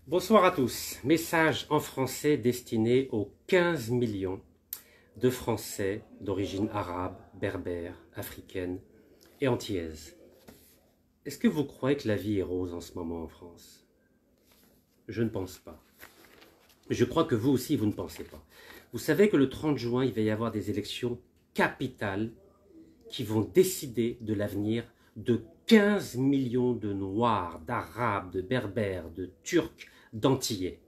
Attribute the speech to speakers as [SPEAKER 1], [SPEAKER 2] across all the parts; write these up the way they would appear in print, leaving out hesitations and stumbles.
[SPEAKER 1] Bonsoir à tous. Message en français destiné aux 15 millions de Français d'origine arabe, berbère, africaine et antillaise. Est-ce que vous croyez que la vie est rose en ce moment en France? Je ne pense pas. Je crois que vous aussi, vous ne pensez pas. Vous savez que le 30 juin, il va y avoir des élections capitales qui vont décider de l'avenir de 15 millions de Noirs, d'Arabes, de Berbères, de Turcs, d'Antillais,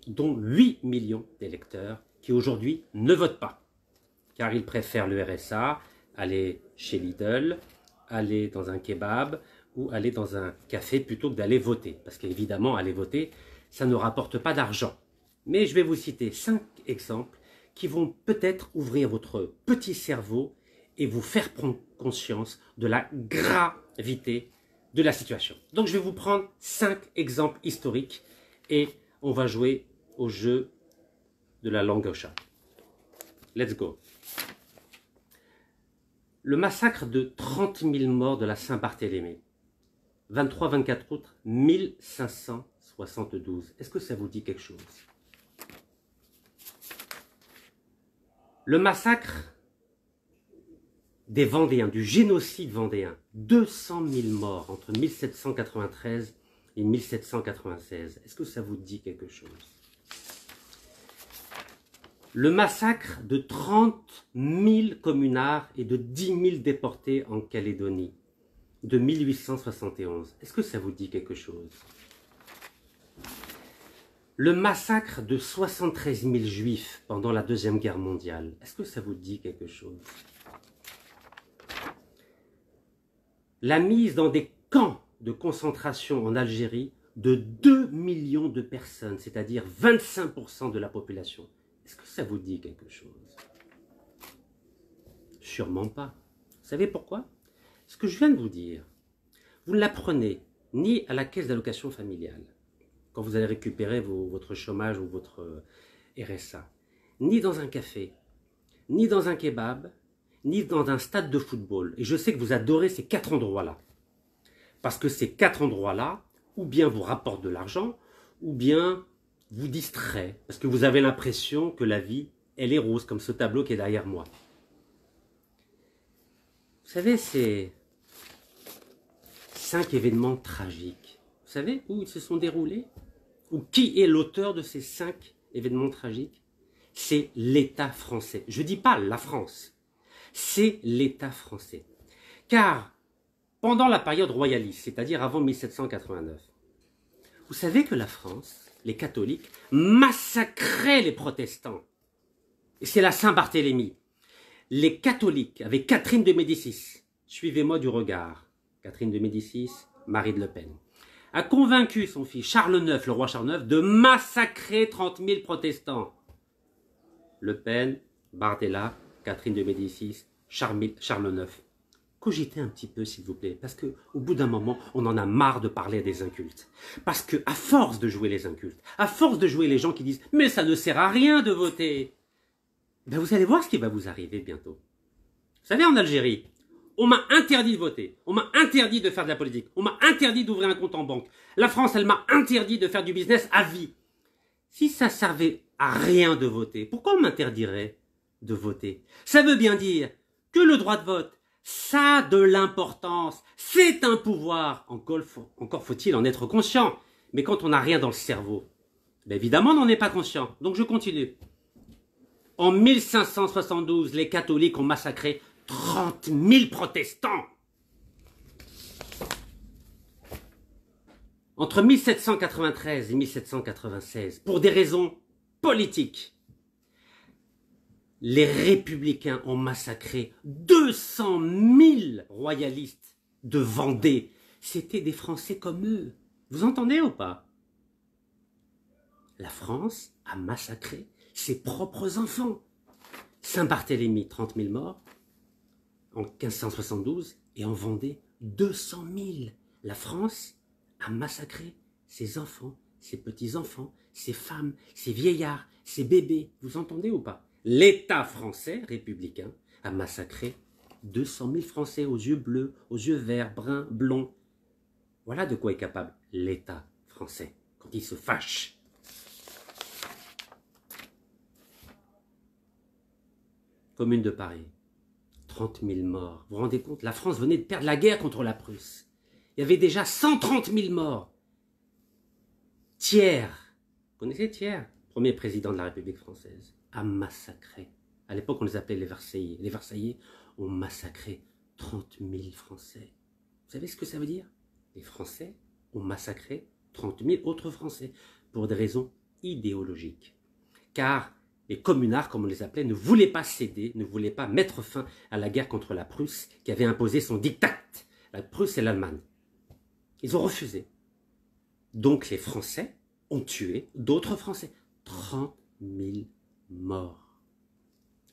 [SPEAKER 1] dont 8 millions d'électeurs qui aujourd'hui ne votent pas, car ils préfèrent le RSA, aller chez Lidl, aller dans un kebab ou aller dans un café plutôt que d'aller voter. Parce qu'évidemment, aller voter, ça ne rapporte pas d'argent. Mais je vais vous citer 5 exemples qui vont peut-être ouvrir votre petit cerveau et vous faire prendre conscience de la gravité de la situation. Donc je vais vous prendre 5 exemples historiques et on va jouer au jeu de la langue au chat. Let's go. Le massacre de 30 000 morts de la Saint-Barthélemy, 23-24 août 1572. Est-ce que ça vous dit quelque chose? Le massacre des Vendéens, du génocide vendéen, 200 000 morts entre 1793 et 1796. Est-ce que ça vous dit quelque chose? Le massacre de 30 000 communards et de 10 000 déportés en Calédonie, de 1871. Est-ce que ça vous dit quelque chose? Le massacre de 73 000 juifs pendant la Deuxième Guerre mondiale. Est-ce que ça vous dit quelque chose? La mise dans des camps de concentration en Algérie de 2 millions de personnes, c'est-à-dire 25% de la population. Est-ce que ça vous dit quelque chose? Sûrement pas. Vous savez pourquoi? Ce que je viens de vous dire, vous ne l'apprenez ni à la caisse d'allocation familiale, quand vous allez récupérer votre chômage ou votre RSA, ni dans un café, ni dans un kebab, ni dans un stade de football. Et je sais que vous adorez ces 4 endroits-là. Parce que ces 4 endroits-là, ou bien vous rapportent de l'argent, ou bien vous distraient. Parce que vous avez l'impression que la vie, elle est rose, comme ce tableau qui est derrière moi. Vous savez, c'est 5 événements tragiques. Vous savez où ils se sont déroulés? Ou qui est l'auteur de ces 5 événements tragiques? C'est l'État français. Je ne dis pas la France. C'est l'État français. Car pendant la période royaliste, c'est-à-dire avant 1789, vous savez que la France, les catholiques, massacraient les protestants. Et c'est la Saint-Barthélemy. Les catholiques, avec Catherine de Médicis, suivez-moi du regard, Catherine de Médicis, Marie de Le Pen, a convaincu son fils Charles IX, le roi Charles IX, de massacrer 30 000 protestants. Le Pen, Bardella, Catherine de Médicis, Charles IX. Cogitez un petit peu, s'il vous plaît, parce qu'au bout d'un moment, on en a marre de parler des incultes. Parce que, à force de jouer les incultes, à force de jouer les gens qui disent « mais ça ne sert à rien de voter », ben vous allez voir ce qui va vous arriver bientôt. Vous savez, en Algérie, on m'a interdit de voter, on m'a interdit de faire de la politique, on m'a interdit d'ouvrir un compte en banque. La France, elle m'a interdit de faire du business à vie. Si ça servait à rien de voter, pourquoi on m'interdirait de voter? Ça veut bien dire que le droit de vote, ça a de l'importance, c'est un pouvoir. Encore faut-il en être conscient. Mais quand on n'a rien dans le cerveau, ben évidemment on n'en est pas conscient. Donc je continue. En 1572, les catholiques ont massacré 30 000 protestants. Entre 1793 et 1796, pour des raisons politiques, les républicains ont massacré 200 000 royalistes de Vendée. C'était des Français comme eux. Vous entendez ou pas? La France a massacré ses propres enfants. Saint-Barthélemy, 30 000 morts en 1572 et en Vendée, 200 000. La France a massacré ses enfants, ses petits-enfants, ses femmes, ses vieillards, ses bébés. Vous entendez ou pas? L'État français républicain a massacré 200 000 Français aux yeux bleus, aux yeux verts, bruns, blonds. Voilà de quoi est capable l'État français. quand il se fâche. Commune de Paris, 30 000 morts. Vous vous rendez compte? La France venait de perdre la guerre contre la Prusse. Il y avait déjà 130 000 morts. Thiers, vous connaissez Thiers? Premier président de la République française, a massacré. À l'époque, on les appelait les Versaillais. Les Versaillais ont massacré 30 000 Français. Vous savez ce que ça veut dire? Les Français ont massacré 30 000 autres Français pour des raisons idéologiques. Car les communards, comme on les appelait, ne voulaient pas céder, ne voulaient pas mettre fin à la guerre contre la Prusse qui avait imposé son diktat. La Prusse et l'Allemagne. Ils ont refusé. Donc les Français ont tué d'autres Français. 30 000 morts.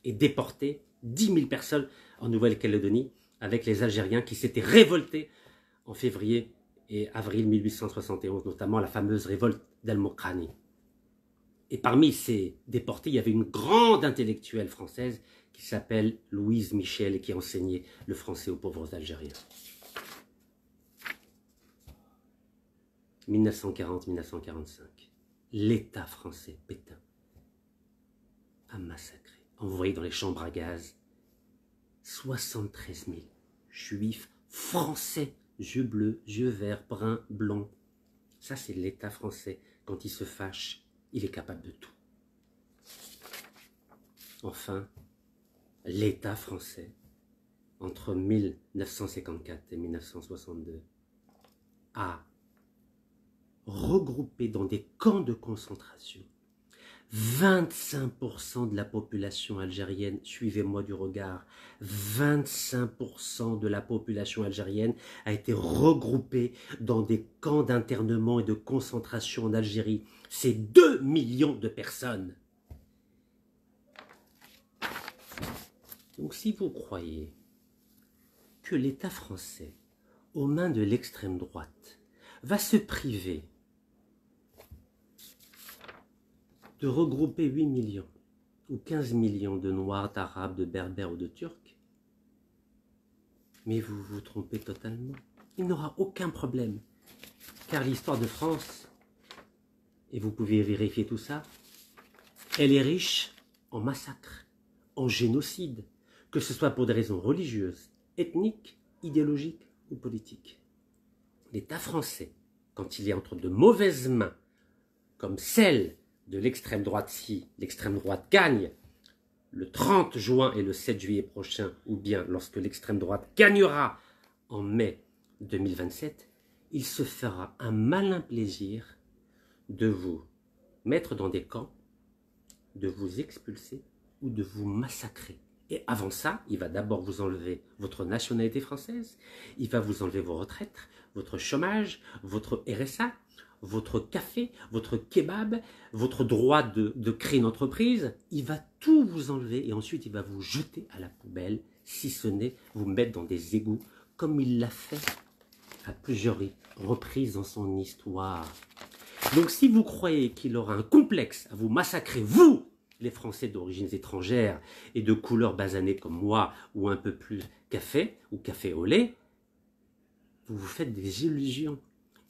[SPEAKER 1] Et déporté 10 000 personnes en Nouvelle-Calédonie avec les Algériens qui s'étaient révoltés en février et avril 1871, notamment la fameuse révolte d'El-Mokrani. Et parmi ces déportés, il y avait une grande intellectuelle française qui s'appelle Louise Michel et qui enseignait le français aux pauvres Algériens. 1940-1945, l'État français, Pétain, a massacré, envoyé dans les chambres à gaz, 73 000 juifs français, yeux bleus, yeux verts, bruns, blonds. Ça, c'est l'État français. Quand il se fâche, il est capable de tout. Enfin, l'État français, entre 1954 et 1962, a regroupé dans des camps de concentration 25% de la population algérienne, suivez-moi du regard, 25% de la population algérienne a été regroupée dans des camps d'internement et de concentration en Algérie. C'est 2 millions de personnes. Donc si vous croyez que l'État français, aux mains de l'extrême droite, va se priver de regrouper 8 millions ou 15 millions de Noirs, d'Arabes, de Berbères ou de Turcs, mais vous vous trompez totalement. Il n'aura aucun problème, car l'histoire de France, et vous pouvez vérifier tout ça, elle est riche en massacres, en génocides, que ce soit pour des raisons religieuses, ethniques, idéologiques ou politiques. L'État français, quand il est entre de mauvaises mains, comme celle de l'extrême droite, si l'extrême droite gagne le 30 juin et le 7 juillet prochain, ou bien lorsque l'extrême droite gagnera en mai 2027, il se fera un malin plaisir de vous mettre dans des camps, de vous expulser ou de vous massacrer. Et avant ça, il va d'abord vous enlever votre nationalité française, il va vous enlever vos retraites, votre chômage, votre RSA, votre café, votre kebab, votre droit de créer une entreprise. Il va tout vous enlever et ensuite il va vous jeter à la poubelle, si ce n'est vous mettre dans des égouts, comme il l'a fait à plusieurs reprises dans son histoire. Donc si vous croyez qu'il aura un complexe à vous massacrer, vous, les Français d'origines étrangères et de couleur basanée comme moi, ou un peu plus café, ou café au lait, vous vous faites des illusions.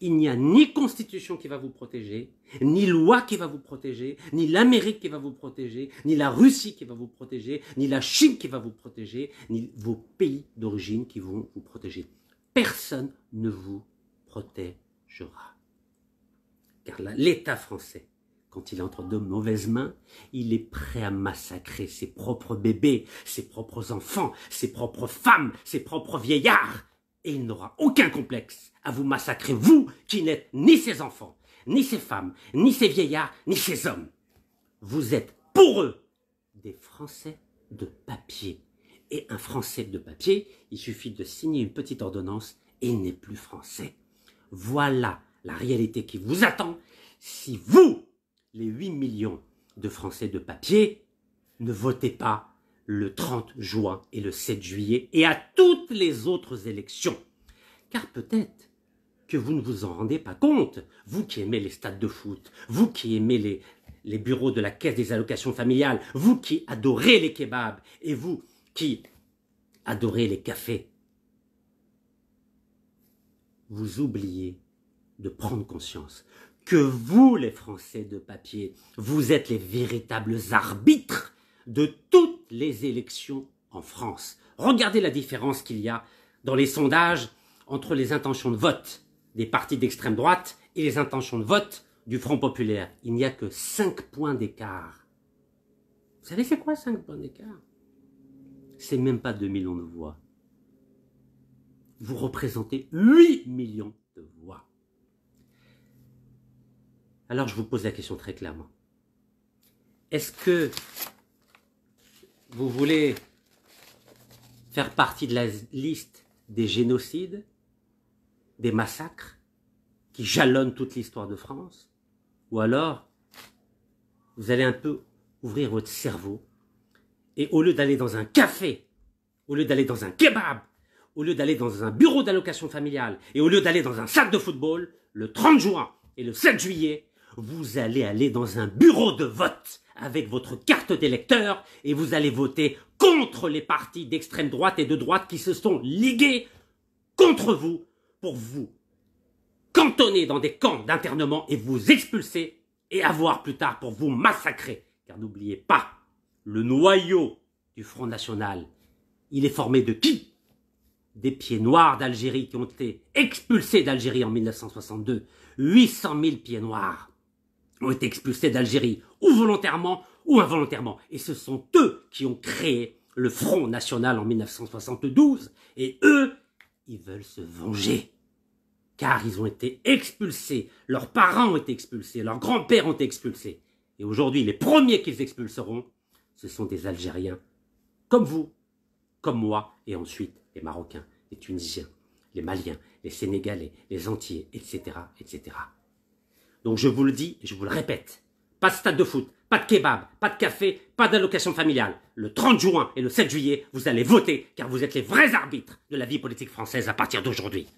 [SPEAKER 1] Il n'y a ni constitution qui va vous protéger, ni loi qui va vous protéger, ni l'Amérique qui va vous protéger, ni la Russie qui va vous protéger, ni la Chine qui va vous protéger, ni vos pays d'origine qui vont vous protéger. Personne ne vous protégera. Car l'État français, quand il est entre de mauvaises mains, il est prêt à massacrer ses propres bébés, ses propres enfants, ses propres femmes, ses propres vieillards. Et il n'aura aucun complexe à vous massacrer, vous qui n'êtes ni ses enfants, ni ses femmes, ni ses vieillards, ni ses hommes. Vous êtes pour eux des Français de papier. Et un Français de papier, il suffit de signer une petite ordonnance et il n'est plus français. Voilà la réalité qui vous attend si vous, les 8 millions de Français de papier, ne votez pas le 30 juin et le 7 juillet et à toutes les autres élections. Car peut-être que vous ne vous en rendez pas compte, vous qui aimez les stades de foot, vous qui aimez les bureaux de la caisse des allocations familiales, vous qui adorez les kebabs et vous qui adorez les cafés, vous oubliez de prendre conscience que vous, les Français de papier, vous êtes les véritables arbitres de toutes les élections en France. Regardez la différence qu'il y a dans les sondages entre les intentions de vote des partis d'extrême droite et les intentions de vote du Front populaire. Il n'y a que 5 points d'écart. Vous savez c'est quoi 5 points d'écart? C'est même pas 2 millions de voix. Vous représentez 8 millions de voix. Alors je vous pose la question très clairement. Est-ce que vous voulez faire partie de la liste des génocides, des massacres qui jalonnent toute l'histoire de France? Ou alors, vous allez un peu ouvrir votre cerveau et au lieu d'aller dans un café, au lieu d'aller dans un kebab, au lieu d'aller dans un bureau d'allocation familiale et au lieu d'aller dans un stade de football, le 30 juin et le 7 juillet, vous allez aller dans un bureau de vote avec votre carte d'électeur et vous allez voter contre les partis d'extrême droite et de droite qui se sont ligués contre vous pour vous cantonner dans des camps d'internement et vous expulser et avoir plus tard pour vous massacrer. Car n'oubliez pas, le noyau du Front National, il est formé de qui? Des pieds noirs d'Algérie qui ont été expulsés d'Algérie en 1962. 800 000 pieds noirs ont été expulsés d'Algérie, ou volontairement ou involontairement. Et ce sont eux qui ont créé le Front National en 1972. Et eux, ils veulent se venger. Car ils ont été expulsés, leurs parents ont été expulsés, leurs grands-pères ont été expulsés. Et aujourd'hui, les premiers qu'ils expulseront, ce sont des Algériens, comme vous, comme moi, et ensuite les Marocains, les Tunisiens, les Maliens, les Sénégalais, les Antillais, etc., etc. Donc je vous le dis et je vous le répète, pas de stade de foot, pas de kebab, pas de café, pas d'allocation familiale. Le 30 juin et le 7 juillet, vous allez voter car vous êtes les vrais arbitres de la vie politique française à partir d'aujourd'hui.